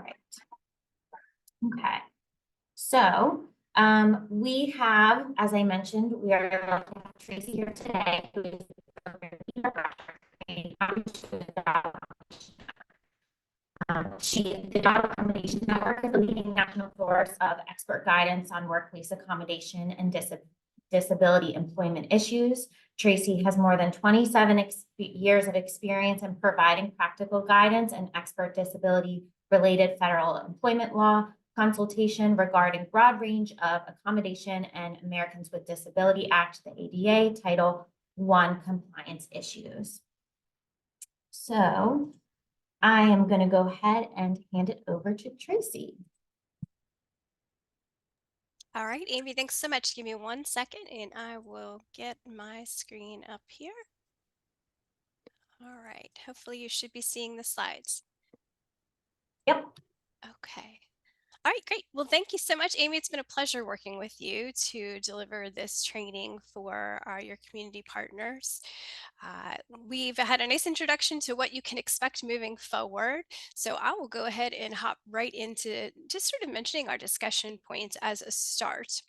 right. Okay. So we have, as I mentioned, we are looking at Tracie here today, who is the Job Accommodation Network is a leading national source of expert guidance on workplace accommodation and disability employment issues. Tracie has more than 27 years of experience in providing practical guidance and expert disability-related federal employment law consultation regarding broad range of accommodation and Americans with Disability Act, the ADA, Title I compliance issues. So I am going to go ahead and hand it over to Tracie. All right, Amy, thanks so much. Give me 1 second and I will get my screen up here. All right, hopefully you should be seeing the slides. Yep. Okay. All right, great. Well, thank you so much, Amy. It's been a pleasure working with you to deliver this training for your community partners. We've had a nice introduction to what you can expect moving forward. So I will go ahead and hop right into just sort of mentioning our discussion points as a start.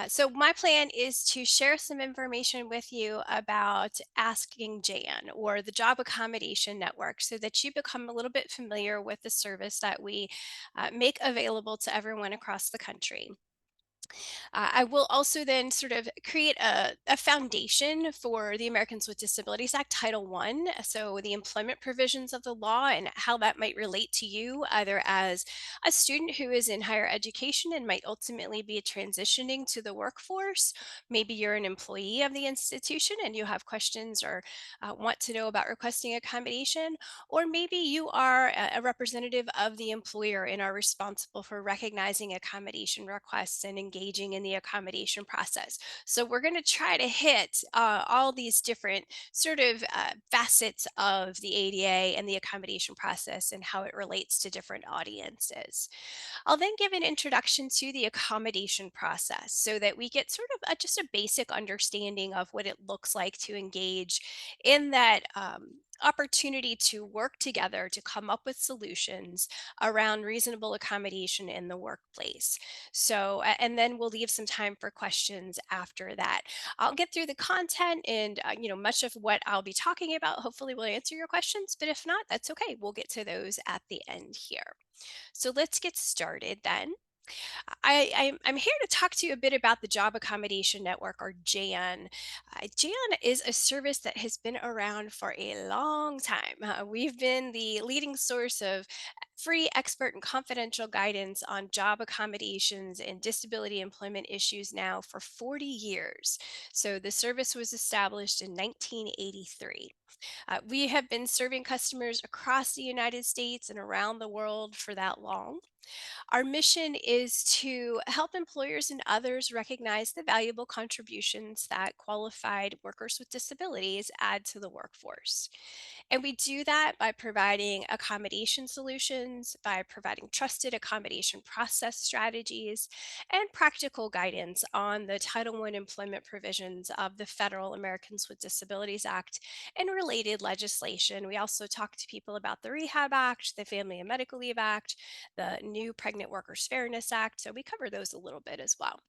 So my plan is to share some information with you about Asking Jan, or the Job Accommodation Network, so that you become a little bit familiar with the service that we make available to everyone across the country. I will also then sort of create a foundation for the Americans with Disabilities Act, Title I, so the employment provisions of the law and how that might relate to you, either as a student who is in higher education and might ultimately be transitioning to the workforce. Maybe you're an employee of the institution and you have questions or want to know about requesting accommodation, or maybe you are a representative of the employer and are responsible for recognizing accommodation requests and engaging in the accommodation process. So we're going to try to hit all these different sort of facets of the ADA and the accommodation process and how it relates to different audiences. I'll then give an introduction to the accommodation process so that we get sort of just a basic understanding of what it looks like to engage in that opportunity to work together to come up with solutions around reasonable accommodation in the workplace. So, and then we'll leave some time for questions after that. I'll get through the content and, much of what I'll be talking about hopefully will answer your questions, but if not, that's okay. We'll get to those at the end here. So let's get started then. I'm here to talk to you a bit about the Job Accommodation Network, or JAN. JAN is a service that has been around for a long time. We've been the leading source of free, expert, and confidential guidance on job accommodations and disability employment issues now for 40 years. So the service was established in 1983. We have been serving customers across the United States and around the world for that long. Our mission is to help employers and others recognize the valuable contributions that qualified workers with disabilities add to the workforce. And we do that by providing accommodation solutions, by providing trusted accommodation process strategies, and practical guidance on the Title I employment provisions of the Federal Americans with Disabilities Act and related legislation. We also talk to people about the Rehab Act, the Family and Medical Leave Act, the new Pregnant Workers Fairness Act. So we cover those a little bit as well.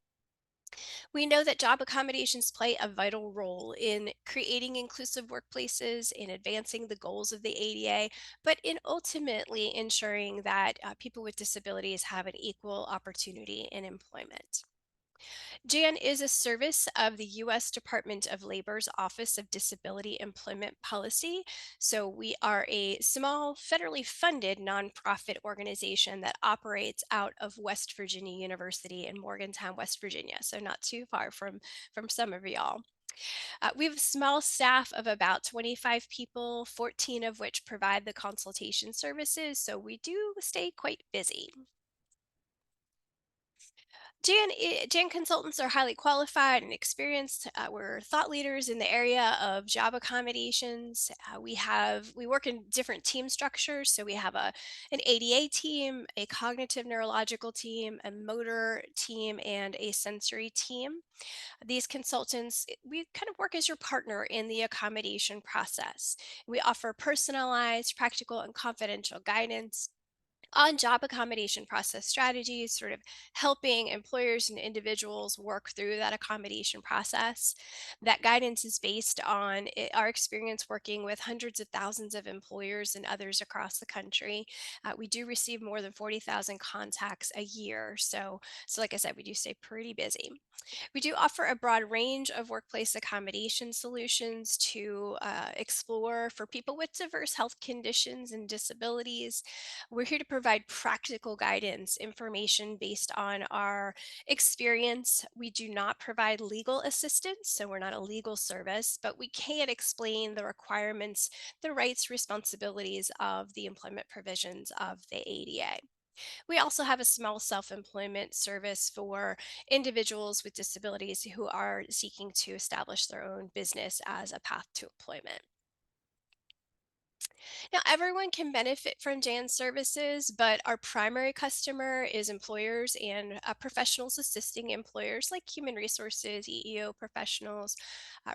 We know that job accommodations play a vital role in creating inclusive workplaces, in advancing the goals of the ADA, but in ultimately ensuring that people with disabilities have an equal opportunity in employment. JAN is a service of the U.S. Department of Labor's Office of Disability Employment Policy. So we are a small, federally funded nonprofit organization that operates out of West Virginia University in Morgantown, West Virginia. So not too far from some of y'all. We have a small staff of about 25 people, 14 of which provide the consultation services. So we do stay quite busy. Jan consultants are highly qualified and experienced. We're thought leaders in the area of job accommodations. We work in different team structures. So we have an ADA team, a cognitive neurological team, a motor team, and a sensory team. These consultants, we kind of work as your partner in the accommodation process. We offer personalized, practical, and confidential guidance on job accommodation process strategies, sort of helping employers and individuals work through that accommodation process. That guidance is based on our experience working with hundreds of thousands of employers and others across the country. We do receive more than 40,000 contacts a year. So like I said, we do stay pretty busy. We do offer a broad range of workplace accommodation solutions to explore for people with diverse health conditions and disabilities. We're here to provide practical guidance, information based on our experience. We do not provide legal assistance, so we're not a legal service, but we can explain the requirements, the rights, responsibilities of the employment provisions of the ADA. We also have a small self employment service for individuals with disabilities who are seeking to establish their own business as a path to employment. Now, everyone can benefit from JAN services, but our primary customer is employers and professionals assisting employers like human resources, EEO professionals,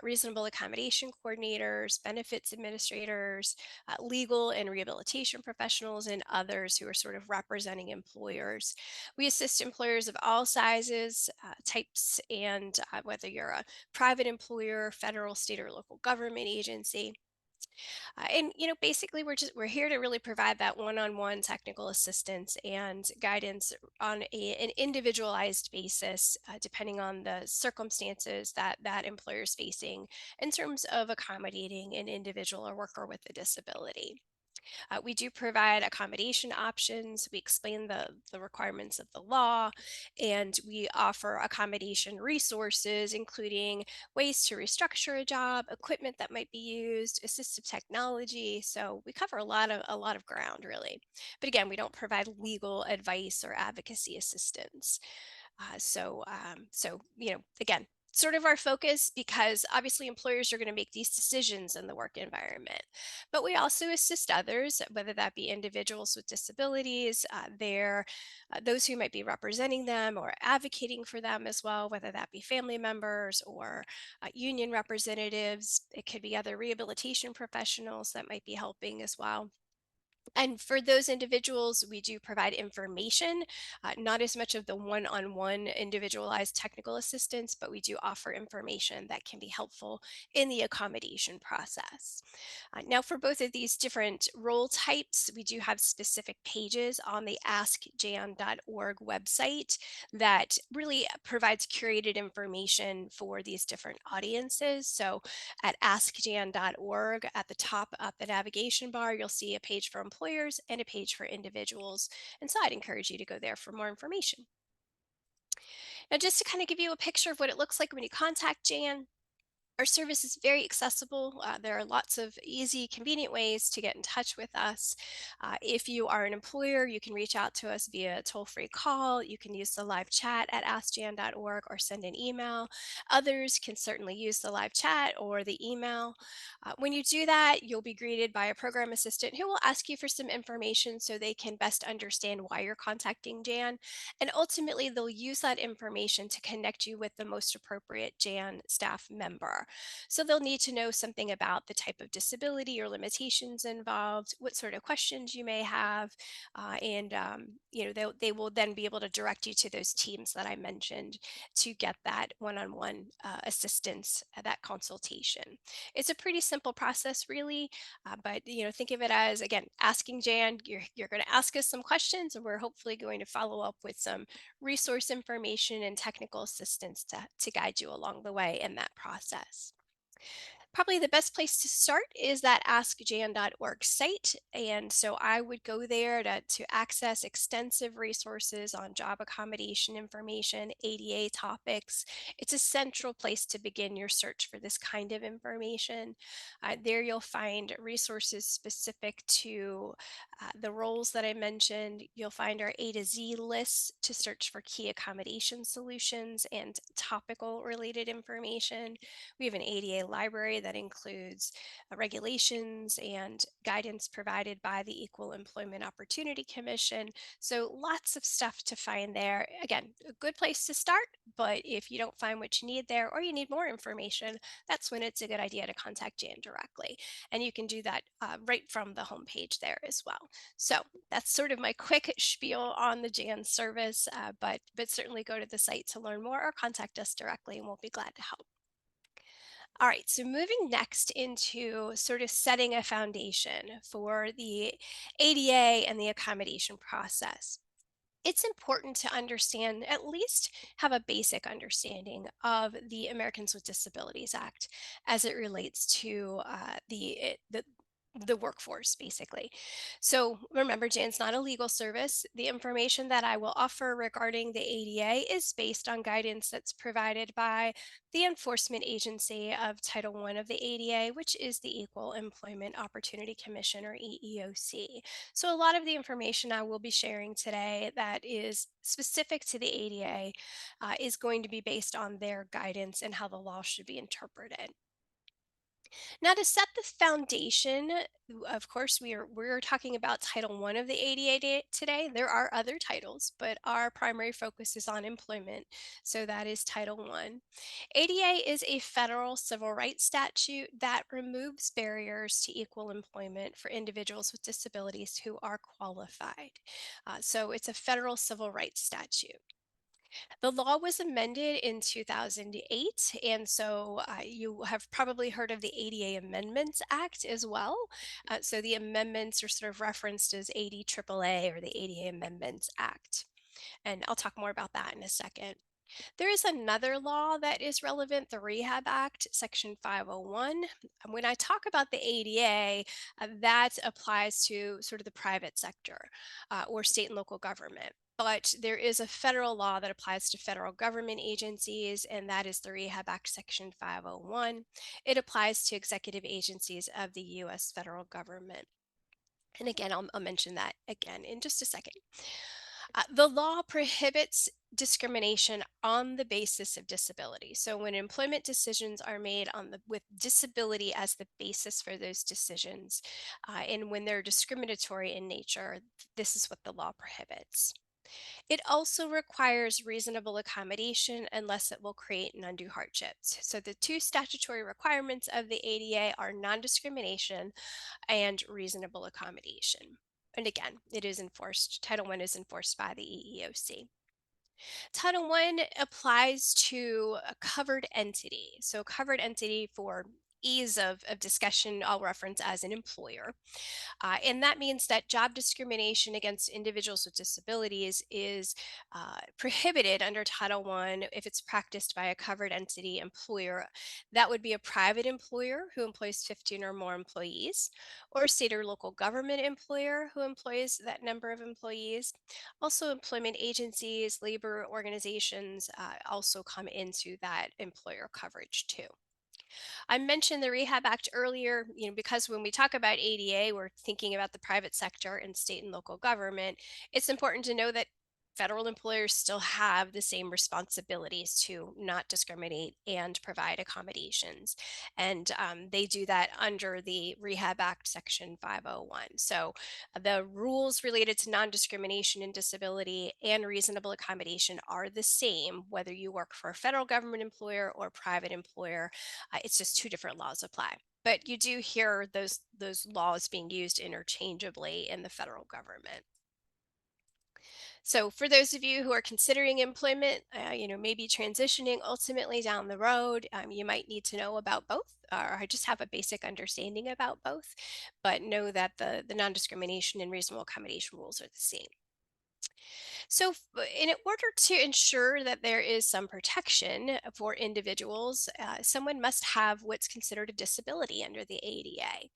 reasonable accommodation coordinators, benefits administrators, legal and rehabilitation professionals, and others who are sort of representing employers. We assist employers of all sizes, types, and whether you're a private employer, federal, state, or local government agency. And basically we're here to really provide that one-on-one technical assistance and guidance on an individualized basis, depending on the circumstances that that employer is facing in terms of accommodating an individual or worker with a disability. We do provide accommodation options. We explain the requirements of the law, and we offer accommodation resources, including ways to restructure a job, equipment that might be used, assistive technology. So we cover a lot of ground, really. But again, we don't provide legal advice or advocacy assistance. Again, sort of our focus because obviously employers are going to make these decisions in the work environment. But we also assist others, whether that be individuals with disabilities, those who might be representing them or advocating for them as well, whether that be family members or union representatives. It could be other rehabilitation professionals that might be helping as well. And for those individuals, we do provide information, not as much of the one on one individualized technical assistance, but we do offer information that can be helpful in the accommodation process. Now, for both of these different role types, we do have specific pages on the askjan.org website that really provides curated information for these different audiences. So at askjan.org, at the top up the navigation bar, you'll see a page for employers and a page for individuals. And so I'd encourage you to go there for more information. Now, just to kind of give you a picture of what it looks like when you contact Jan, our service is very accessible. There are lots of easy, convenient ways to get in touch with us. If you are an employer, you can reach out to us via toll-free call. You can use the live chat at askjan.org or send an email. Others can certainly use the live chat or the email. When you do that, you'll be greeted by a program assistant who will ask you for some information so they can best understand why you're contacting Jan. And ultimately, they'll use that information to connect you with the most appropriate Jan staff member. So they'll need to know something about the type of disability or limitations involved, what sort of questions you may have, and they will then be able to direct you to those teams that I mentioned to get that one-on-one assistance, that consultation. It's a pretty simple process, really, but think of it as again asking Jan. You're going to ask us some questions, and we're hopefully going to follow up with some resource information and technical assistance to guide you along the way in that process. Probably the best place to start is that askjan.org site. And so I would go there to access extensive resources on job accommodation information, ADA topics. It's a central place to begin your search for this kind of information. There you'll find resources specific to the roles that I mentioned. You'll find our A to Z lists to search for key accommodation solutions and topical related information. We have an ADA library that includes regulations and guidance provided by the Equal Employment Opportunity Commission. So lots of stuff to find there. Again, a good place to start, but if you don't find what you need there or you need more information, that's when it's a good idea to contact Jan directly. And you can do that right from the homepage there as well. So that's sort of my quick spiel on the Jan service, but certainly go to the site to learn more or contact us directly and we'll be glad to help. All right, so moving next into sort of setting a foundation for the ADA and the accommodation process. It's important to understand, at least have a basic understanding of the Americans with Disabilities Act as it relates to the workforce, basically. So remember, Jan's not a legal service. The information that I will offer regarding the ADA is based on guidance that's provided by the enforcement agency of Title I of the ADA, which is the Equal Employment Opportunity Commission, or EEOC. So a lot of the information I will be sharing today that is specific to the ADA is going to be based on their guidance and how the law should be interpreted. Now, to set the foundation, of course, we're talking about Title I of the ADA today. There are other titles, but our primary focus is on employment. So that is Title I. ADA is a federal civil rights statute that removes barriers to equal employment for individuals with disabilities who are qualified. So it's a federal civil rights statute. The law was amended in 2008, and so you have probably heard of the ADA Amendments Act as well. So the amendments are sort of referenced as ADAAA, or the ADA Amendments Act. And I'll talk more about that in a second. There is another law that is relevant, the Rehab Act, Section 501. And when I talk about the ADA, that applies to sort of the private sector or state and local government. But there is a federal law that applies to federal government agencies, and that is the Rehab Act, Section 501. It applies to executive agencies of the U.S. federal government. And again, I'll mention that again in just a second. The law prohibits discrimination on the basis of disability. So when employment decisions are made with disability as the basis for those decisions, and when they're discriminatory in nature, this is what the law prohibits. It also requires reasonable accommodation unless it will create an undue hardships. So the two statutory requirements of the ADA are non-discrimination and reasonable accommodation. And again, it is enforced, Title I is enforced by the EEOC. Title I applies to a covered entity. So, covered entity, for ease of discussion, I'll reference as an employer. And that means that job discrimination against individuals with disabilities is prohibited under Title I if it's practiced by a covered entity employer. That would be a private employer who employs 15 or more employees, or a state or local government employer who employs that number of employees. Also, employment agencies, labor organizations also come into that employer coverage too. I mentioned the Rehab Act earlier, because when we talk about ADA, we're thinking about the private sector and state and local government. It's important to know that federal employers still have the same responsibilities to not discriminate and provide accommodations. And they do that under the Rehab Act, Section 501. So the rules related to non discrimination and disability and reasonable accommodation are the same, whether you work for a federal government employer or private employer. It's just two different laws apply. But you do hear those laws being used interchangeably in the federal government. So for those of you who are considering employment, maybe transitioning ultimately down the road, you might need to know about both, or just have a basic understanding about both, but know that the non-discrimination and reasonable accommodation rules are the same. So, in order to ensure that there is some protection for individuals, someone must have what's considered a disability under the ADA.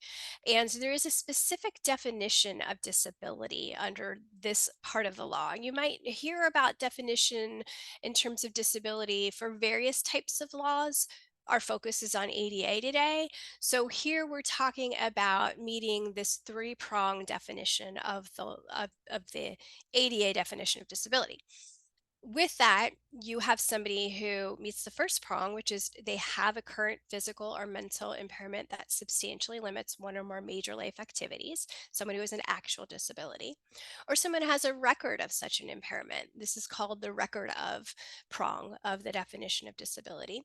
And there is a specific definition of disability under this part of the law. You might hear about definition in terms of disability for various types of laws. Our focus is on ADA today. So here we're talking about meeting this three-pronged definition of the ADA definition of disability. With that, you have somebody who meets the first prong, which is they have a current physical or mental impairment that substantially limits one or more major life activities, someone who has an actual disability, or someone who has a record of such an impairment. This is called the record of prong of the definition of disability.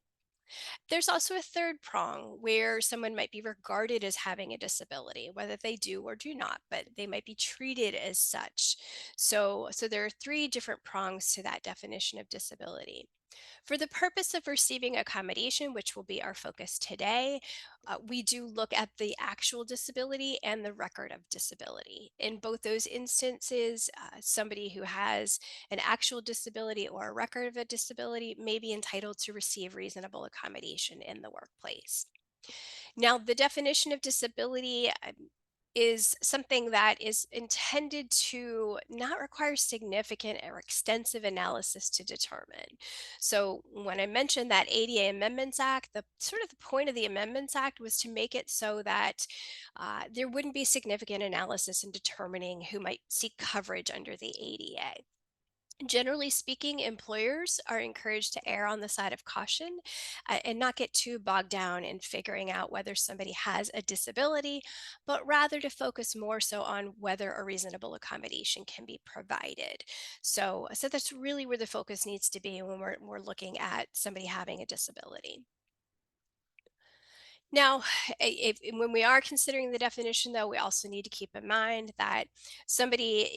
There's also a third prong where someone might be regarded as having a disability, whether they do or do not, but they might be treated as such. So there are three different prongs to that definition of disability. For the purpose of receiving accommodation, which will be our focus today, we do look at the actual disability and the record of disability. In both those instances, somebody who has an actual disability or a record of a disability may be entitled to receive reasonable accommodation in the workplace. Now, the definition of disability is something that is intended to not require significant or extensive analysis to determine. So, when I mentioned that ADA Amendments Act, the sort of the point of the Amendments Act was to make it so that there wouldn't be significant analysis in determining who might seek coverage under the ADA. Generally speaking, employers are encouraged to err on the side of caution and not get too bogged down in figuring out whether somebody has a disability, but rather to focus more so on whether a reasonable accommodation can be provided. So that's really where the focus needs to be when we're looking at somebody having a disability. Now, when we are considering the definition, though, we also need to keep in mind that somebody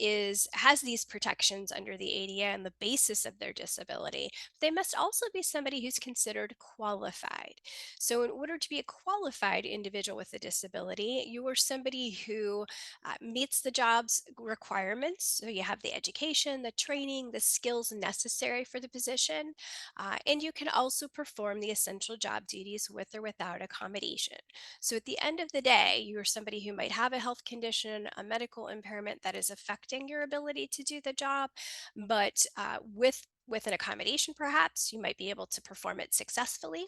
has these protections under the ADA on the basis of their disability. They must also be somebody who's considered qualified. So, in order to be a qualified individual with a disability, you are somebody who meets the job's requirements. So, you have the education, the training, the skills necessary for the position, and you can also perform the essential job duties with or without accommodation. So at the end of the day, you're somebody who might have a health condition, a medical impairment that is affecting your ability to do the job, but with an accommodation, perhaps you might be able to perform it successfully.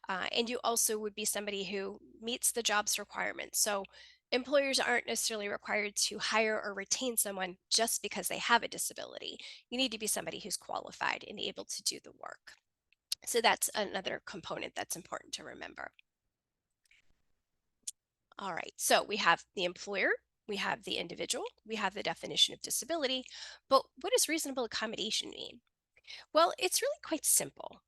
And you also would be somebody who meets the job's requirements. So employers aren't necessarily required to hire or retain someone just because they have a disability. You need to be somebody who's qualified and able to do the work. So that's another component that's important to remember. All right, so we have the employer, we have the individual, we have the definition of disability, but what does reasonable accommodation mean? Well, it's really quite simple.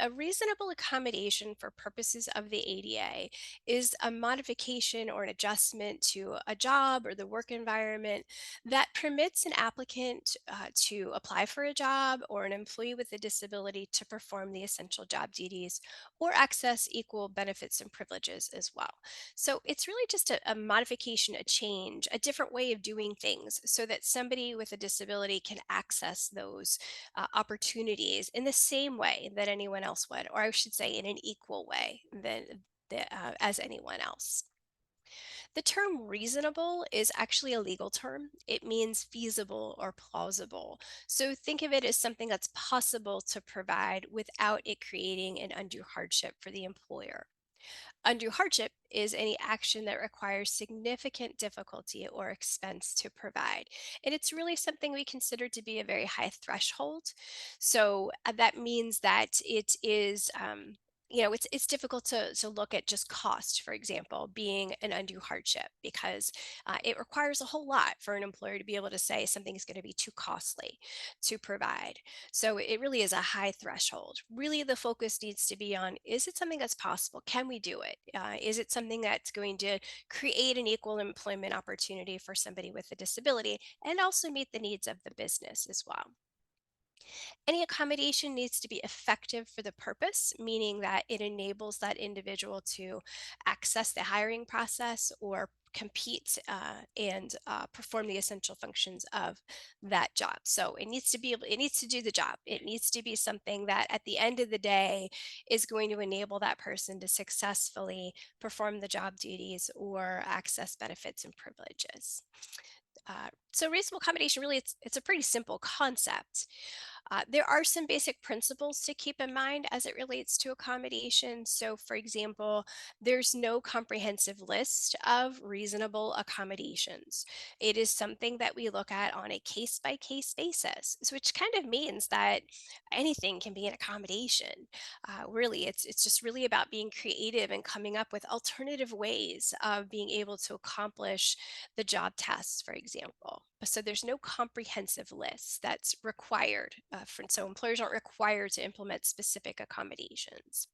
A reasonable accommodation for purposes of the ADA is a modification or an adjustment to a job or the work environment that permits an applicant to apply for a job or an employee with a disability to perform the essential job duties or access equal benefits and privileges as well. So it's really just a modification, a change, a different way of doing things so that somebody with a disability can access those opportunities in the same way that anyone else would, or I should say, in an equal way as anyone else. The term reasonable is actually a legal term. It means feasible or plausible. So think of it as something that's possible to provide without it creating an undue hardship for the employer. Undue hardship is any action that requires significant difficulty or expense to provide. And it's really something we consider to be a very high threshold. So that means that it is. It's difficult to look at just cost, for example, being an undue hardship because it requires a whole lot for an employer to be able to say something is going to be too costly to provide. So it really is a high threshold. Really, the focus needs to be on, is it something that's possible? Can we do it? Is it something that's going to create an equal employment opportunity for somebody with a disability and also meet the needs of the business as well? Any accommodation needs to be effective for the purpose, meaning that it enables that individual to access the hiring process or compete and perform the essential functions of that job. So it needs to do the job. It needs to be something that at the end of the day is going to enable that person to successfully perform the job duties or access benefits and privileges. So reasonable accommodation really it's a pretty simple concept. There are some basic principles to keep in mind as it relates to accommodation. So, for example, there's no comprehensive list of reasonable accommodations. It is something that we look at on a case by case basis, which kind of means that anything can be an accommodation. Really, it's just really about being creative and coming up with alternative ways of being able to accomplish the job tasks, for example. So there's no comprehensive list that's required. So employers aren't required to implement specific accommodations.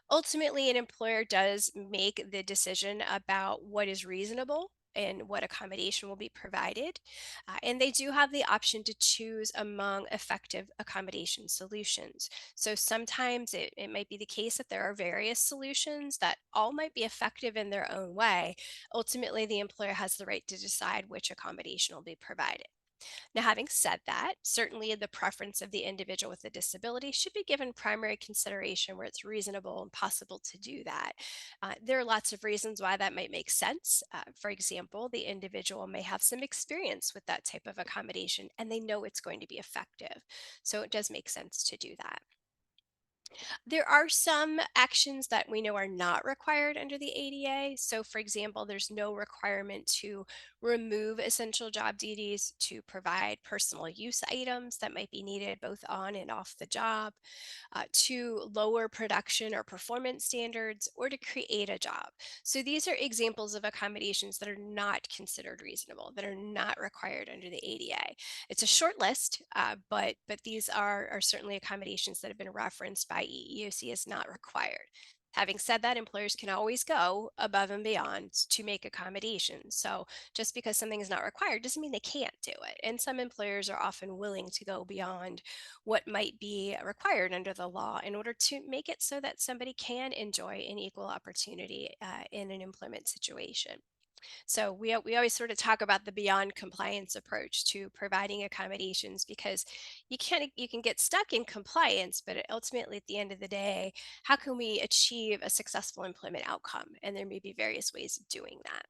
Ultimately, an employer does make the decision about what is reasonable and what accommodation will be provided. And they do have the option to choose among effective accommodation solutions. So sometimes it might be the case that there are various solutions that all might be effective in their own way. Ultimately, the employer has the right to decide which accommodation will be provided. Now, having said that, certainly the preference of the individual with a disability should be given primary consideration where it's reasonable and possible to do that. There are lots of reasons why that might make sense. For example, the individual may have some experience with that type of accommodation and they know it's going to be effective. So it does make sense to do that. There are some actions that we know are not required under the ADA. So, for example, there's no requirement to remove essential job duties, to provide personal use items that might be needed both on and off the job, to lower production or performance standards, or to create a job. So, these are examples of accommodations that are not considered reasonable, that are not required under the ADA. It's a short list, but these are certainly accommodations that have been referenced by EEOC as not required. Having said that, employers can always go above and beyond to make accommodations. So just because something is not required doesn't mean they can't do it. And some employers are often willing to go beyond what might be required under the law in order to make it so that somebody can enjoy an equal opportunity in an employment situation. So we always sort of talk about the beyond compliance approach to providing accommodations because you can get stuck in compliance, but ultimately at the end of the day, how can we achieve a successful employment outcome? And there may be various ways of doing that.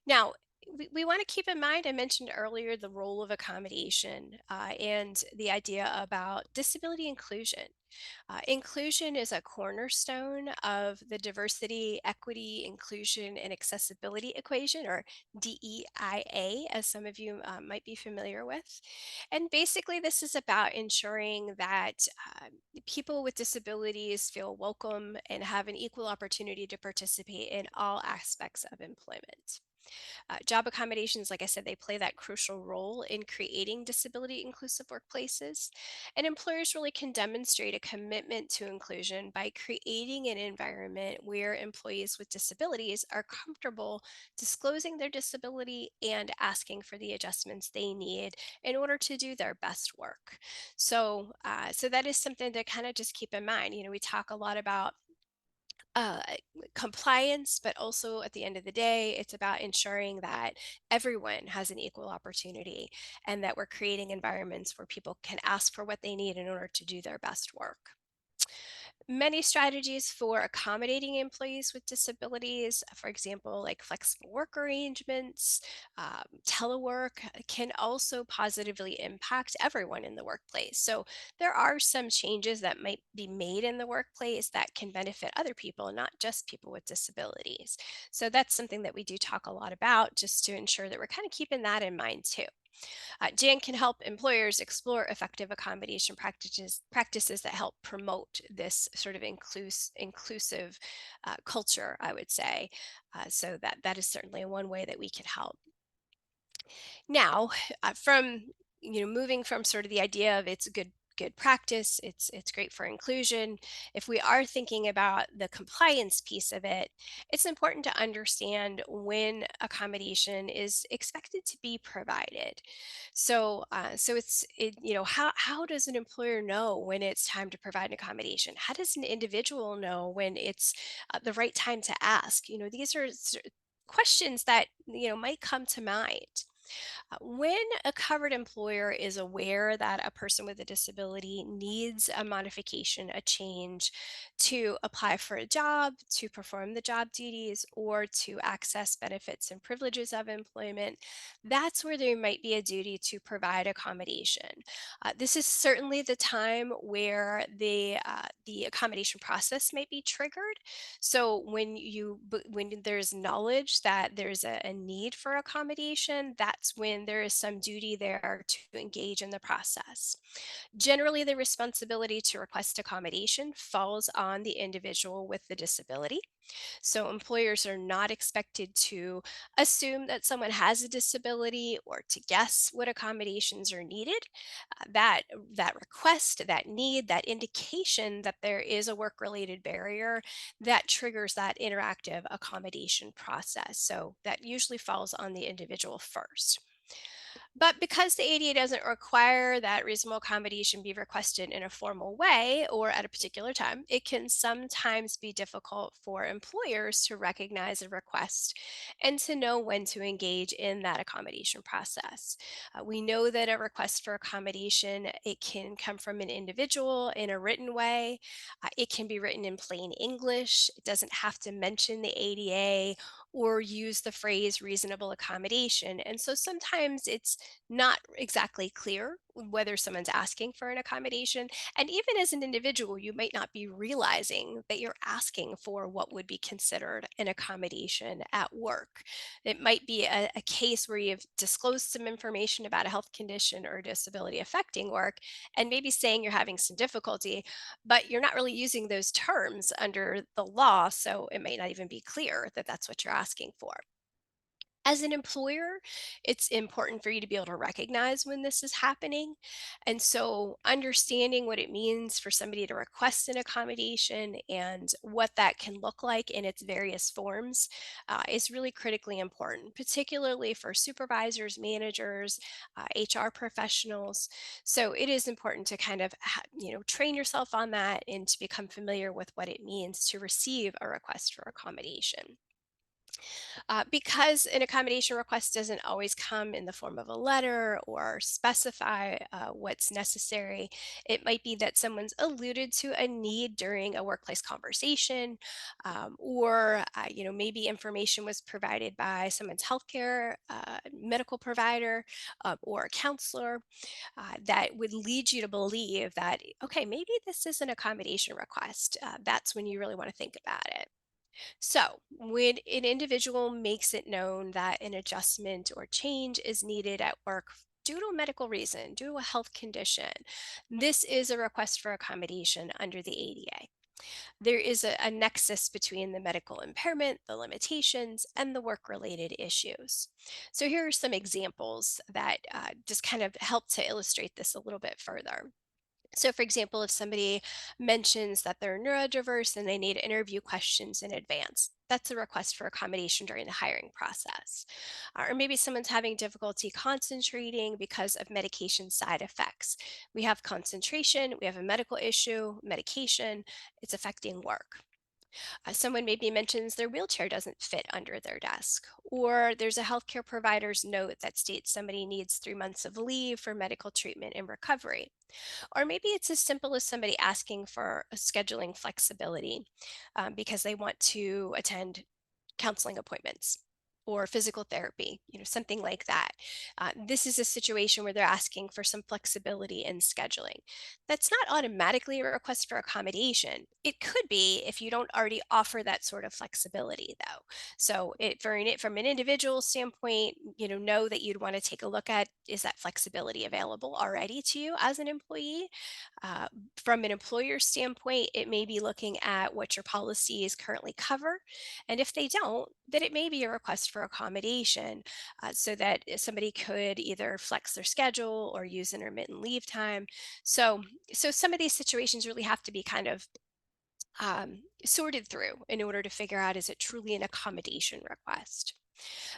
Now, we want to keep in mind, I mentioned earlier the role of accommodation and the idea about disability inclusion. Inclusion is a cornerstone of the diversity, equity, inclusion, and accessibility equation, or DEIA, as some of you might be familiar with. And basically, this is about ensuring that people with disabilities feel welcome and have an equal opportunity to participate in all aspects of employment. Job accommodations, like I said, they play that crucial role in creating disability inclusive workplaces. And employers really can demonstrate a commitment to inclusion by creating an environment where employees with disabilities are comfortable disclosing their disability and asking for the adjustments they need in order to do their best work. So that is something to kind of just keep in mind. We talk a lot about uh, compliance, but also at the end of the day, it's about ensuring that everyone has an equal opportunity and that we're creating environments where people can ask for what they need in order to do their best work. Many strategies for accommodating employees with disabilities, for example, like flexible work arrangements, telework, can also positively impact everyone in the workplace. So there are some changes that might be made in the workplace that can benefit other people, not just people with disabilities. So that's something that we do talk a lot about just to ensure that we're kind of keeping that in mind too. Jan can help employers explore effective accommodation practices that help promote this sort of inclusive culture, I would say. So that is certainly one way that we can help. Now, from moving from sort of the idea of it's good practice, it's great for inclusion. If we are thinking about the compliance piece of it, it's important to understand when accommodation is expected to be provided. So how does an employer know when it's time to provide an accommodation? How does an individual know when it's the right time to ask? These are questions that might come to mind. When a covered employer is aware that a person with a disability needs a modification, a change to apply for a job, to perform the job duties, or to access benefits and privileges of employment, that's where there might be a duty to provide accommodation. This is certainly the time where the accommodation process might be triggered. So when there's knowledge that there's a need for accommodation, that's when there is some duty there to engage in the process. Generally, the responsibility to request accommodation falls on the individual with the disability. So employers are not expected to assume that someone has a disability or to guess what accommodations are needed. That request, that need, that indication that there is a work-related barrier that triggers that interactive accommodation process. So that usually falls on the individual first. But because the ADA doesn't require that reasonable accommodation be requested in a formal way or at a particular time, it can sometimes be difficult for employers to recognize a request and to know when to engage in that accommodation process. We know that a request for accommodation, it can come from an individual in a written way. It can be written in plain English. It doesn't have to mention the ADA or use the phrase reasonable accommodation. And so sometimes it's not exactly clear whether someone's asking for an accommodation. And even as an individual, you might not be realizing that you're asking for what would be considered an accommodation at work. It might be a case where you've disclosed some information about a health condition or disability affecting work, and maybe saying you're having some difficulty, but you're not really using those terms under the law. So it may not even be clear that that's what you're asking for. As an employer, it's important for you to be able to recognize when this is happening. And so, understanding what it means for somebody to request an accommodation and what that can look like in its various forms is really critically important, particularly for supervisors, managers, HR professionals. So, it is important to kind of train yourself on that and to become familiar with what it means to receive a request for accommodation. Because an accommodation request doesn't always come in the form of a letter or specify what's necessary, it might be that someone's alluded to a need during a workplace conversation, or maybe information was provided by someone's healthcare medical provider or a counselor that would lead you to believe that okay, maybe this is an accommodation request. That's when you really want to think about it. So, when an individual makes it known that an adjustment or change is needed at work due to a medical reason, due to a health condition, this is a request for accommodation under the ADA. There is a nexus between the medical impairment, the limitations, and the work related issues. So, here are some examples that just kind of help to illustrate this a little bit further. So, for example, if somebody mentions that they're neurodiverse and they need interview questions in advance, that's a request for accommodation during the hiring process. Or maybe someone's having difficulty concentrating because of medication side effects. We have concentration, we have a medical issue, medication, it's affecting work. Someone maybe mentions their wheelchair doesn't fit under their desk, or there's a healthcare provider's note that states somebody needs 3 months of leave for medical treatment and recovery. Or maybe it's as simple as somebody asking for a scheduling flexibility because they want to attend counseling appointments or physical therapy, something like that. This is a situation where they're asking for some flexibility in scheduling. That's not automatically a request for accommodation. It could be if you don't already offer that sort of flexibility, though. So, from an individual standpoint, know that you'd want to take a look at is that flexibility available already to you as an employee? Uh, from an employer standpoint, it may be looking at what your policies currently cover, and if they don't, then it may be a request for accommodation so that somebody could either flex their schedule or use intermittent leave time. So some of these situations really have to be kind of sorted through in order to figure out is it truly an accommodation request.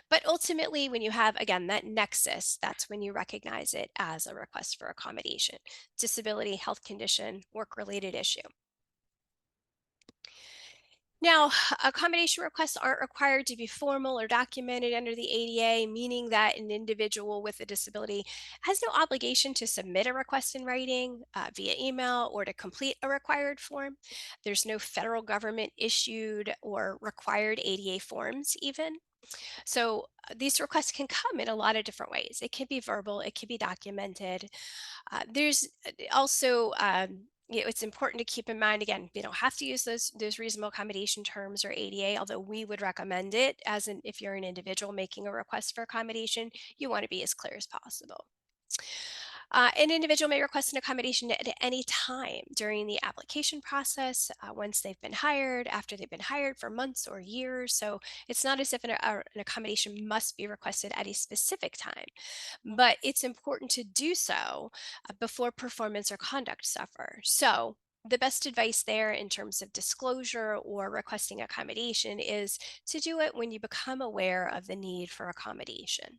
But ultimately, when you have, again, that nexus, that's when you recognize it as a request for accommodation: disability, health condition, work related issue. Now, accommodation requests aren't required to be formal or documented under the ADA, meaning that an individual with a disability has no obligation to submit a request in writing via email or to complete a required form. There's no federal government issued or required ADA forms, even. So these requests can come in a lot of different ways. It can be verbal, it can be documented. There's also it's important to keep in mind again, you don't have to use those reasonable accommodation terms or ADA, although we would recommend it as an if you're an individual making a request for accommodation, you want to be as clear as possible. An individual may request an accommodation at any time during the application process, once they've been hired, after they've been hired for months or years. So it's not as if an accommodation must be requested at a specific time, but it's important to do so before performance or conduct suffer. So the best advice there in terms of disclosure or requesting accommodation is to do it when you become aware of the need for accommodation.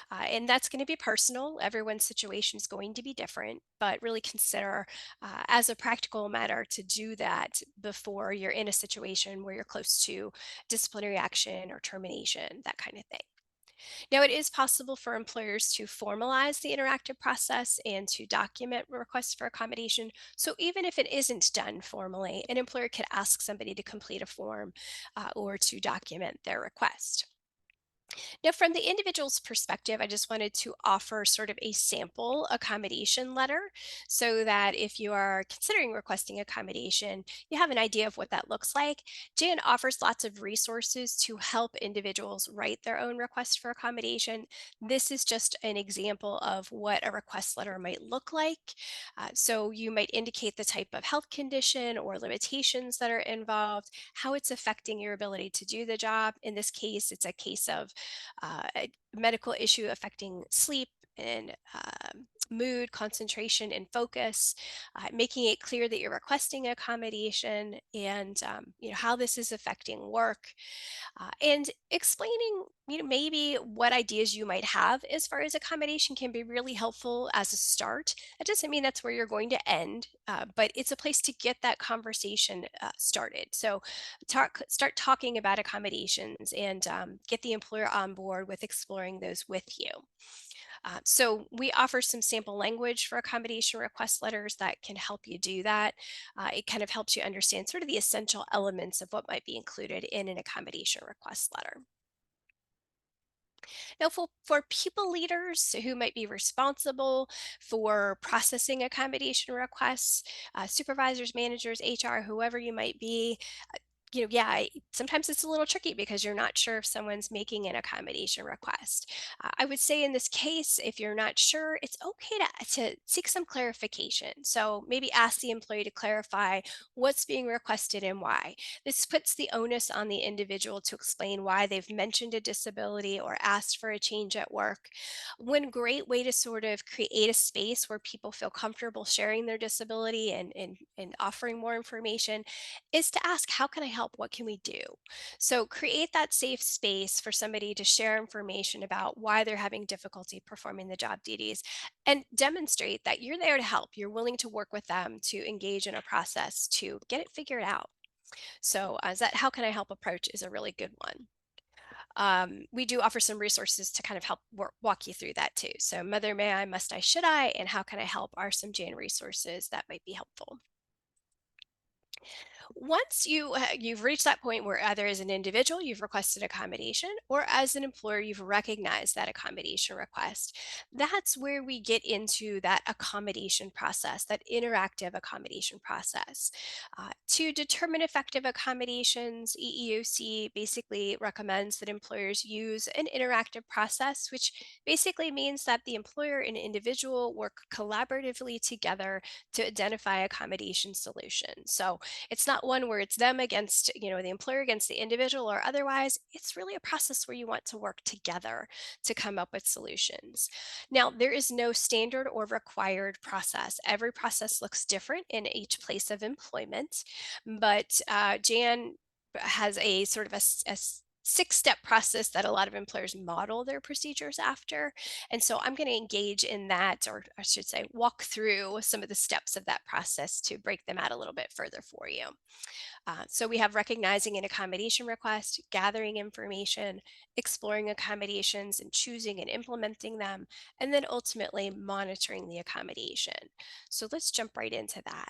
And that's going to be personal. Everyone's situation is going to be different, but really consider as a practical matter to do that before you're in a situation where you're close to disciplinary action or termination, that kind of thing. Now, it is possible for employers to formalize the interactive process and to document requests for accommodation. So, even if it isn't done formally, an employer could ask somebody to complete a form or to document their request. Now, from the individual's perspective, I just wanted to offer sort of a sample accommodation letter so that if you are considering requesting accommodation, you have an idea of what that looks like. Jan offers lots of resources to help individuals write their own request for accommodation. This is just an example of what a request letter might look like. So you might indicate the type of health condition or limitations that are involved, how it's affecting your ability to do the job. In this case, it's a case of a medical issue affecting sleep and mood, concentration, and focus, making it clear that you're requesting accommodation and how this is affecting work, and explaining maybe what ideas you might have as far as accommodation can be really helpful as a start. That doesn't mean that's where you're going to end, but it's a place to get that conversation started. So start talking about accommodations and get the employer on board with exploring those with you. So we offer some sample language for accommodation request letters that can help you do that. It kind of helps you understand sort of the essential elements of what might be included in an accommodation request letter. Now, for people leaders who might be responsible for processing accommodation requests, supervisors, managers, HR, whoever you might be, yeah, sometimes it's a little tricky because you're not sure if someone's making an accommodation request. I would say in this case, if you're not sure, it's okay to seek some clarification. So maybe ask the employee to clarify what's being requested and why. This puts the onus on the individual to explain why they've mentioned a disability or asked for a change at work. One great way to sort of create a space where people feel comfortable sharing their disability and offering more information is to ask, how can I help? What can we do? So create that safe space for somebody to share information about why they're having difficulty performing the job duties and demonstrate that you're there to help. You're willing to work with them to engage in a process to get it figured out. So that how can I help approach is a really good one. We do offer some resources to kind of help walk you through that too. So mother, may I, must I, should I, and how can I help are some Jan resources that might be helpful. Once you've reached that point where either as an individual you've requested accommodation or as an employer you've recognized that accommodation request, that's where we get into that accommodation process, that interactive accommodation process. To determine effective accommodations, EEOC basically recommends that employers use an interactive process, which basically means that the employer and individual work collaboratively together to identify accommodation solutions. So it's not one where it's them against, the employer against the individual or otherwise. It's really a process where you want to work together to come up with solutions. Now, there is no standard or required process. Every process looks different in each place of employment, but Jan has a sort of a six-step process that a lot of employers model their procedures after. And so I'm going to engage in that, or I should say, walk through some of the steps of that process to break them out a little bit further for you. So we have recognizing an accommodation request, gathering information, exploring accommodations, and choosing and implementing them, and then ultimately monitoring the accommodation. So let's jump right into that.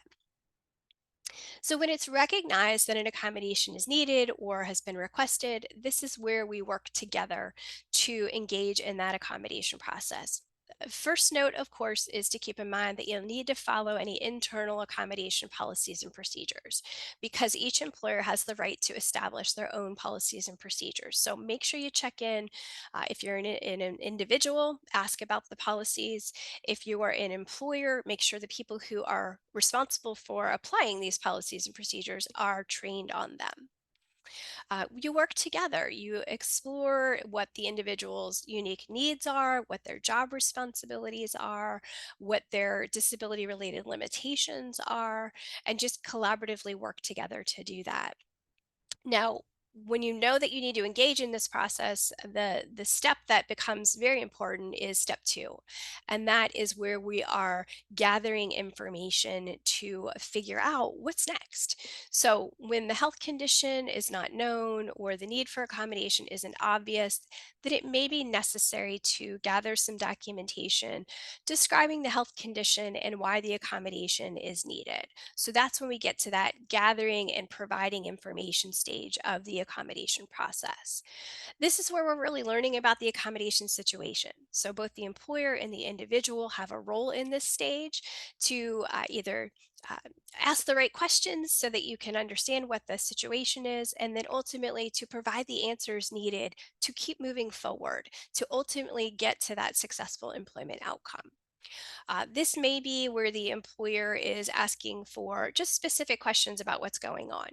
So, when it's recognized that an accommodation is needed or has been requested, this is where we work together to engage in that accommodation process. First note, of course, is to keep in mind that you'll need to follow any internal accommodation policies and procedures because each employer has the right to establish their own policies and procedures. So make sure you check in. If you're in an individual, ask about the policies. If you are an employer, make sure the people who are responsible for applying these policies and procedures are trained on them. You work together, you explore what the individual's unique needs are, what their job responsibilities are, what their disability related limitations are, and just collaboratively work together to do that. Now, when you know that you need to engage in this process, the step that becomes very important is step 2. And that is where we are gathering information to figure out what's next. So, when the health condition is not known or the need for accommodation isn't obvious, then it may be necessary to gather some documentation describing the health condition and why the accommodation is needed. So that's when we get to that gathering and providing information stage of the accommodation process. This is where we're really learning about the accommodation situation. So both the employer and the individual have a role in this stage to either uh, ask the right questions so that you can understand what the situation is, and then ultimately to provide the answers needed to keep moving forward to ultimately get to that successful employment outcome. This may be where the employer is asking for just specific questions about what's going on.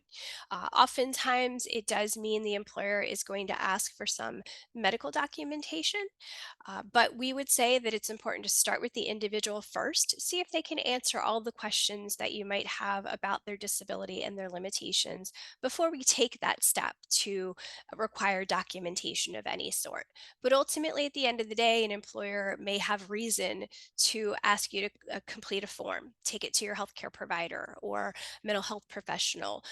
Oftentimes, it does mean the employer is going to ask for some medical documentation, but we would say that it's important to start with the individual first, see if they can answer all the questions that you might have about their disability and their limitations before we take that step to require documentation of any sort. But ultimately, at the end of the day, an employer may have reason to ask you to complete a form, take it to your healthcare provider or mental health professional,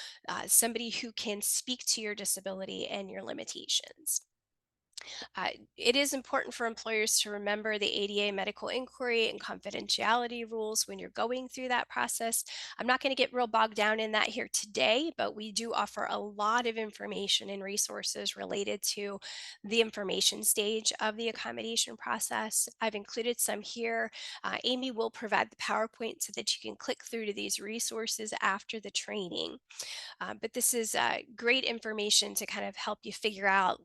somebody who can speak to your disability and your limitations. It is important for employers to remember the ADA medical inquiry and confidentiality rules when you're going through that process. I'm not going to get real bogged down in that here today, but we do offer a lot of information and resources related to the information stage of the accommodation process. I've included some here. Amy will provide the PowerPoint so that you can click through to these resources after the training. But this is great information to kind of help you figure out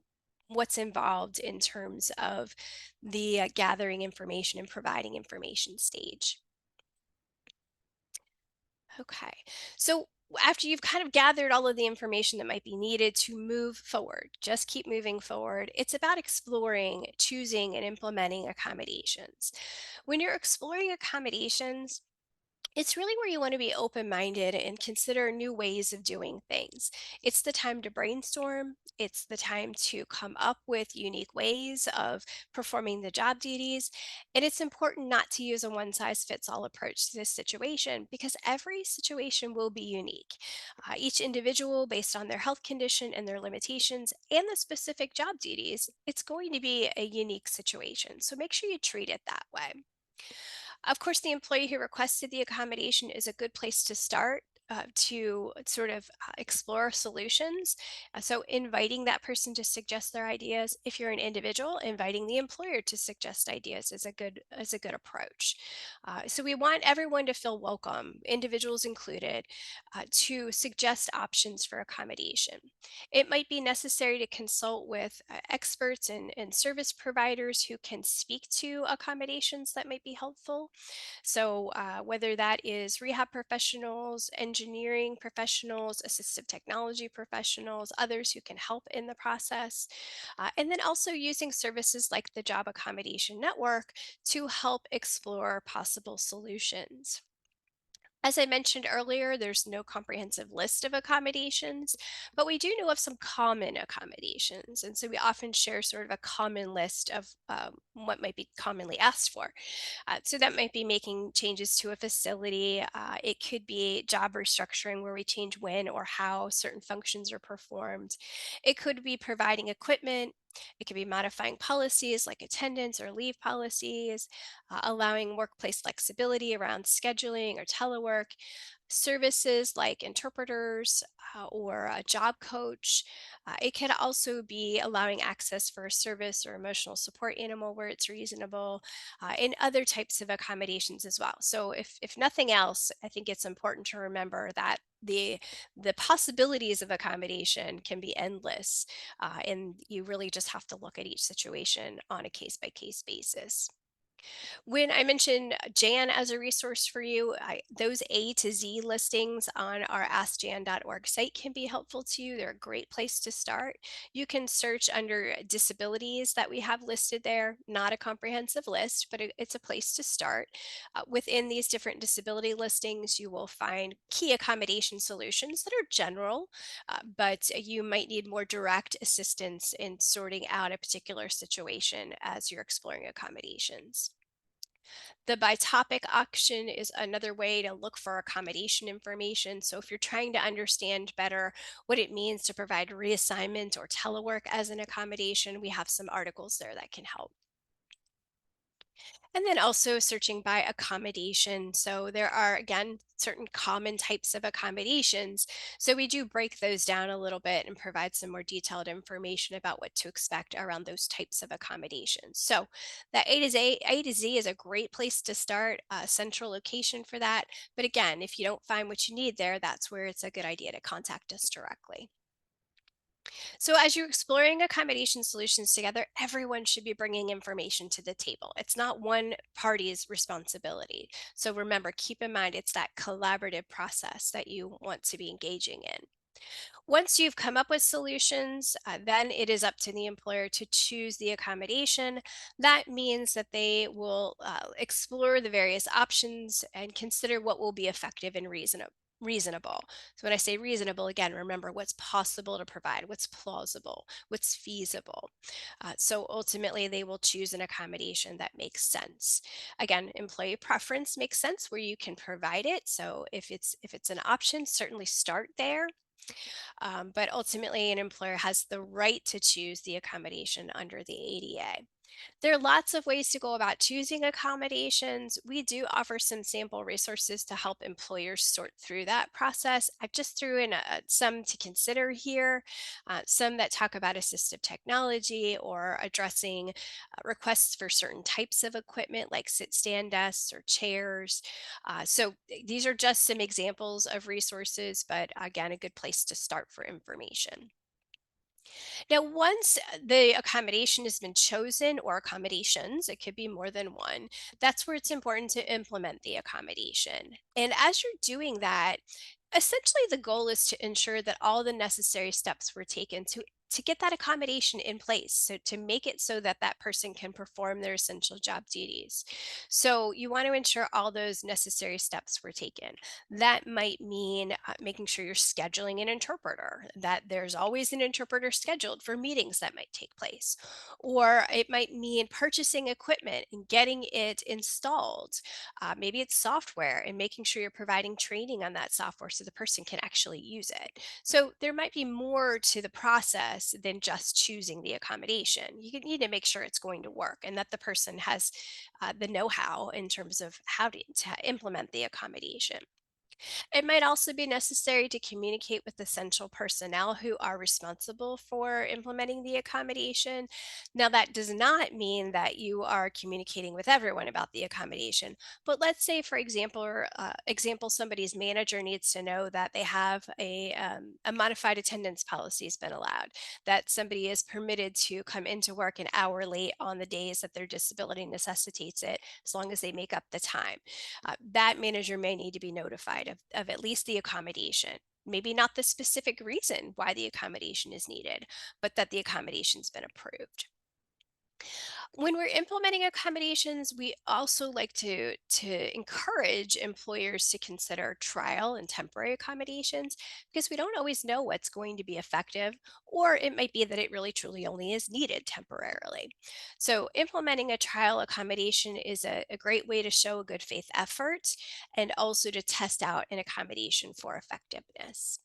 what's involved in terms of the gathering information and providing information stage. Okay, so after you've kind of gathered all of the information that might be needed to move forward, just keep moving forward. It's about exploring, choosing, and implementing accommodations. When you're exploring accommodations, it's really where you want to be open minded and consider new ways of doing things. It's the time to brainstorm. It's the time to come up with unique ways of performing the job duties. And it's important not to use a one size fits all approach to this situation because every situation will be unique. Each individual, based on their health condition and their limitations and the specific job duties, it's going to be a unique situation. So make sure you treat it that way. Of course, the employee who requested the accommodation is a good place to start. To sort of explore solutions. So, inviting that person to suggest their ideas. If you're an individual, inviting the employer to suggest ideas is a good approach. So, we want everyone to feel welcome, individuals included, to suggest options for accommodation. It might be necessary to consult with experts and service providers who can speak to accommodations that might be helpful. So, whether that is rehab professionals, engineering professionals, assistive technology professionals, others who can help in the process, and then also using services like the Job Accommodation Network to help explore possible solutions. As I mentioned earlier, there's no comprehensive list of accommodations, but we do know of some common accommodations. And so we often share sort of a common list of what might be commonly asked for. So that might be making changes to a facility. It could be job restructuring where we change when or how certain functions are performed. It could be providing equipment. It could be modifying policies like attendance or leave policies, allowing workplace flexibility around scheduling or telework, services like interpreters or a job coach. It can also be allowing access for a service or emotional support animal where it's reasonable, and other types of accommodations as well. So if nothing else, I think it's important to remember that the possibilities of accommodation can be endless, and you really just have to look at each situation on a case by case basis. When I mentioned Jan as a resource for you, those A to Z listings on our askjan.org site can be helpful to you. They're a great place to start. You can search under disabilities that we have listed there, not a comprehensive list, but it's a place to start. Within these different disability listings, you will find key accommodation solutions that are general, but you might need more direct assistance in sorting out a particular situation as you're exploring accommodations. The by topic auction is another way to look for accommodation information. So if you're trying to understand better what it means to provide reassignment or telework as an accommodation, we have some articles there that can help. And then also searching by accommodation. So there are, again, certain common types of accommodations. So we do break those down a little bit and provide some more detailed information about what to expect around those types of accommodations. So that A to Z is a great place to start, a central location for that. But again, if you don't find what you need there, that's where it's a good idea to contact us directly. So, as you're exploring accommodation solutions together, everyone should be bringing information to the table. It's not one party's responsibility. So, remember, keep in mind it's that collaborative process that you want to be engaging in. Once you've come up with solutions, then it is up to the employer to choose the accommodation. That means that they will explore the various options and consider what will be effective and reasonable. So when I say reasonable, again, remember what's possible to provide, what's plausible, what's feasible. So ultimately, they will choose an accommodation that makes sense. Again, employee preference makes sense where you can provide it. So if it's an option, certainly start there, but ultimately, an employer has the right to choose the accommodation under the ADA. There are lots of ways to go about choosing accommodations. We do offer some sample resources to help employers sort through that process. I've just threw in some to consider here, some that talk about assistive technology or addressing requests for certain types of equipment like sit stand desks or chairs. These are just some examples of resources, but again, a good place to start for information. Now, once the accommodation has been chosen or accommodations, it could be more than one, that's where it's important to implement the accommodation. And as you're doing that, essentially the goal is to ensure that all the necessary steps were taken to get that accommodation in place, so to make it so that that person can perform their essential job duties. So you want to ensure all those necessary steps were taken. That might mean making sure you're scheduling an interpreter, that there's always an interpreter scheduled for meetings that might take place. Or it might mean purchasing equipment and getting it installed. Maybe it's software and making sure you're providing training on that software so the person can actually use it. So there might be more to the process than just choosing the accommodation. You need to make sure it's going to work and that the person has the know how in terms of how to implement the accommodation. It might also be necessary to communicate with essential personnel who are responsible for implementing the accommodation. Now, that does not mean that you are communicating with everyone about the accommodation, but let's say, for example, somebody's manager needs to know that they have a modified attendance policy has been allowed, that somebody is permitted to come into work an hour late on the days that their disability necessitates it, as long as they make up the time. That manager may need to be notified of at least the accommodation. Maybe not the specific reason why the accommodation is needed, but that the accommodation's been approved. When we're implementing accommodations, we also like to encourage employers to consider trial and temporary accommodations because we don't always know what's going to be effective, or it might be that it really truly only is needed temporarily. So implementing a trial accommodation is a great way to show a good faith effort and also to test out an accommodation for effectiveness.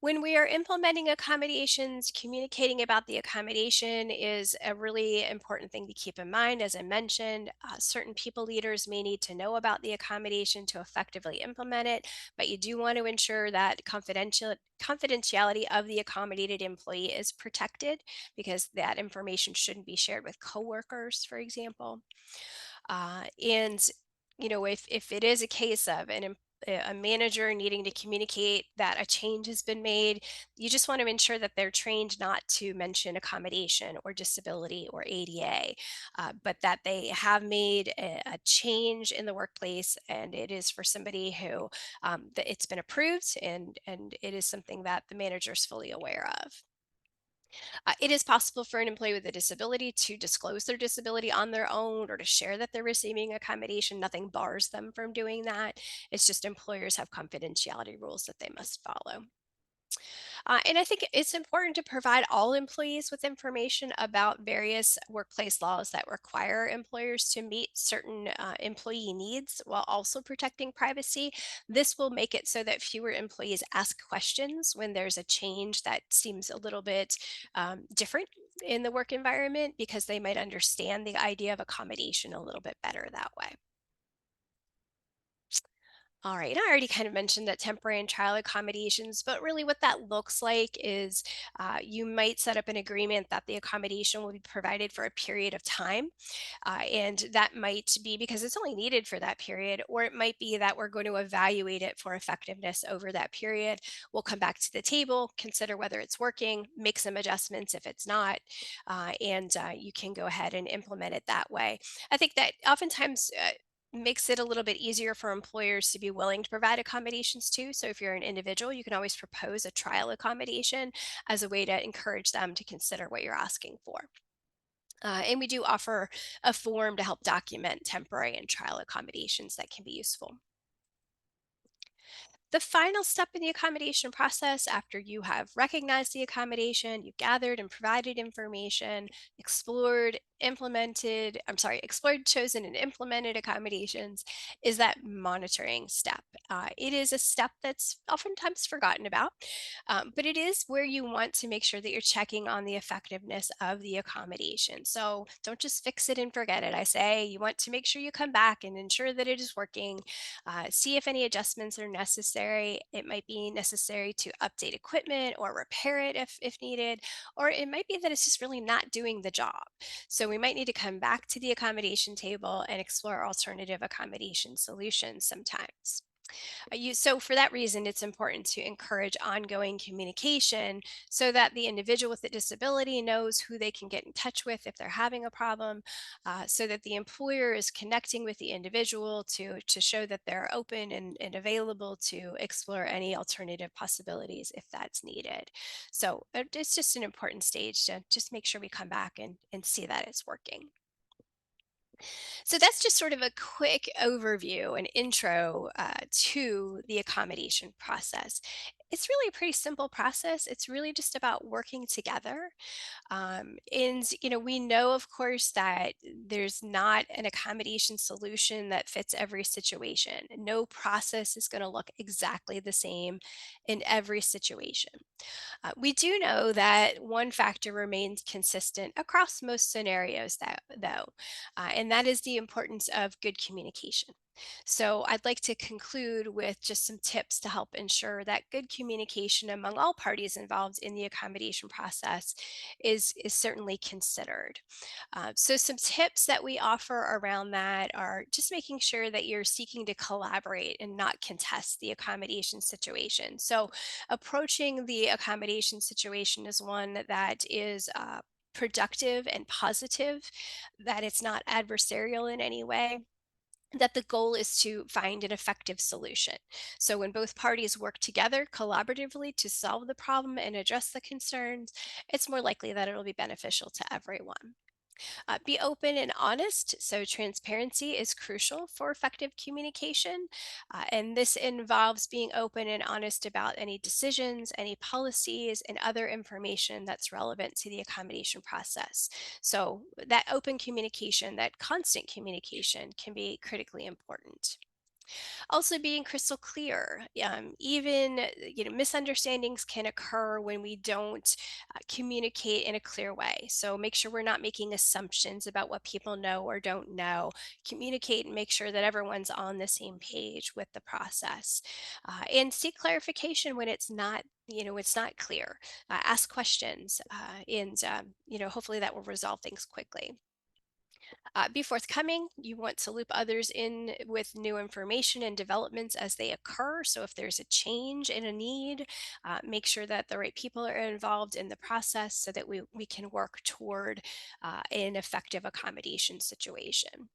When we are implementing accommodations, communicating about the accommodation is a really important thing to keep in mind. As I mentioned, certain people leaders may need to know about the accommodation to effectively implement it, but you do want to ensure that confidentiality of the accommodated employee is protected because that information shouldn't be shared with coworkers, for example. And if it is a case of a manager needing to communicate that a change has been made, you just want to ensure that they're trained not to mention accommodation or disability or ADA, but that they have made a change in the workplace and it is for somebody who that it's been approved and it is something that the manager is fully aware of. It is possible for an employee with a disability to disclose their disability on their own or to share that they're receiving accommodation. Nothing bars them from doing that. It's just employers have confidentiality rules that they must follow. And I think it's important to provide all employees with information about various workplace laws that require employers to meet certain employee needs while also protecting privacy. This will make it so that fewer employees ask questions when there's a change that seems a little bit different in the work environment because they might understand the idea of accommodation a little bit better that way. All right. I already kind of mentioned that temporary and trial accommodations, but really what that looks like is you might set up an agreement that the accommodation will be provided for a period of time. And that might be because it's only needed for that period, or it might be that we're going to evaluate it for effectiveness over that period. We'll come back to the table, consider whether it's working, make some adjustments if it's not, and you can go ahead and implement it that way. I think that oftentimes makes it a little bit easier for employers to be willing to provide accommodations too. So if you're an individual, you can always propose a trial accommodation as a way to encourage them to consider what you're asking for. And we do offer a form to help document temporary and trial accommodations that can be useful. The final step in the accommodation process, after you have recognized the accommodation, you've gathered and provided information, explored, chosen, and implemented accommodations, is that monitoring step. It is a step that's oftentimes forgotten about, but it is where you want to make sure that you're checking on the effectiveness of the accommodation. So don't just fix it and forget it. I say you want to make sure you come back and ensure that it is working, see if any adjustments are necessary. It might be necessary to update equipment or repair it if needed, or it might be that it's just really not doing the job. So we might need to come back to the accommodation table and explore alternative accommodation solutions sometimes. So for that reason, it's important to encourage ongoing communication so that the individual with the disability knows who they can get in touch with if they're having a problem, so that the employer is connecting with the individual to show that they're open and available to explore any alternative possibilities if that's needed. So it's just an important stage to just make sure we come back and see that it's working. So that's just sort of a quick overview, an intro to the accommodation process. It's really a pretty simple process. It's really just about working together. And, we know, of course, that there's not an accommodation solution that fits every situation. No process is going to look exactly the same in every situation. We do know that one factor remains consistent across most scenarios, though, and that is the importance of good communication. So, I'd like to conclude with just some tips to help ensure that good communication among all parties involved in the accommodation process is certainly considered. So, some tips that we offer around that are just making sure that you're seeking to collaborate and not contest the accommodation situation. So, approaching the accommodation situation is one that is productive and positive, that it's not adversarial in any way, that the goal is to find an effective solution. So when both parties work together collaboratively to solve the problem and address the concerns, it's more likely that it'll be beneficial to everyone. Be open and honest. So, transparency is crucial for effective communication. And this involves being open and honest about any decisions, any policies, and other information that's relevant to the accommodation process. So, that open communication, that constant communication, can be critically important. Also being crystal clear. Even misunderstandings can occur when we don't communicate in a clear way. So make sure we're not making assumptions about what people know or don't know. Communicate and make sure that everyone's on the same page with the process. And seek clarification when it's not clear. Ask questions, and hopefully that will resolve things quickly. Be forthcoming. You want to loop others in with new information and developments as they occur. So if there's a change in a need, make sure that the right people are involved in the process so that we can work toward an effective accommodation situation.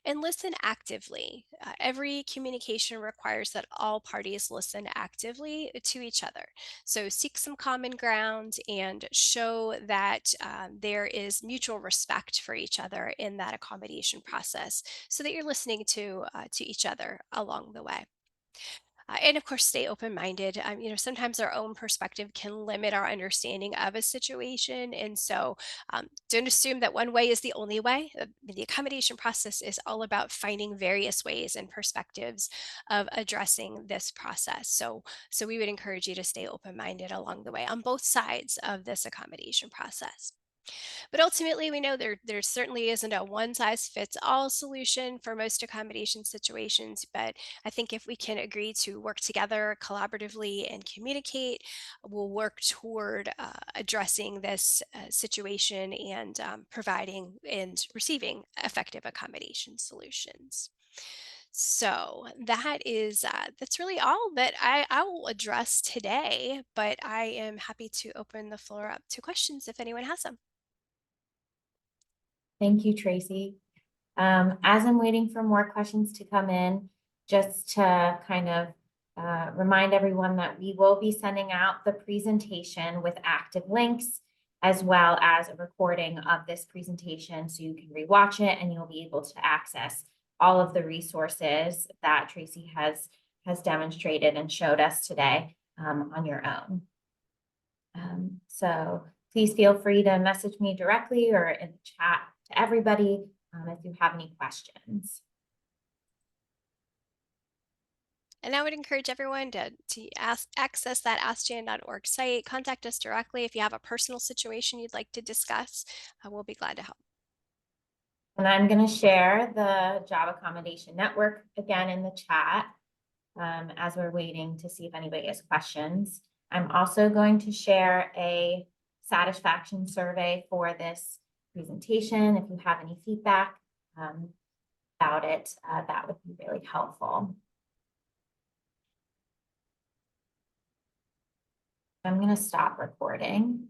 And listen actively. Every communication requires that all parties listen actively to each other. So seek some common ground and show that there is mutual respect for each other in that accommodation process, so that you're listening to each other along the way. And of course, stay open minded. Sometimes our own perspective can limit our understanding of a situation. And so don't assume that one way is the only way. The accommodation process is all about finding various ways and perspectives of addressing this process. So we would encourage you to stay open minded along the way on both sides of this accommodation process. But ultimately, we know there certainly isn't a one size fits all solution for most accommodation situations. But I think if we can agree to work together collaboratively and communicate, we'll work toward addressing this situation and providing and receiving effective accommodation solutions. So that's really all that I will address today. But I am happy to open the floor up to questions if anyone has some. Thank you, Tracy. As I'm waiting for more questions to come in, just to kind of remind everyone that we will be sending out the presentation with active links, as well as a recording of this presentation, so you can rewatch it and you'll be able to access all of the resources that Tracy has demonstrated and showed us today on your own. So please feel free to message me directly or in the chat to everybody if you have any questions. And I would encourage everyone to access that askjan.org site. Contact us directly if you have a personal situation you'd like to discuss. We'll be glad to help. And I'm going to share the Job Accommodation Network again in the chat as we're waiting to see if anybody has questions. I'm also going to share a satisfaction survey for this presentation. If you have any feedback about it, that would be really helpful. I'm going to stop recording.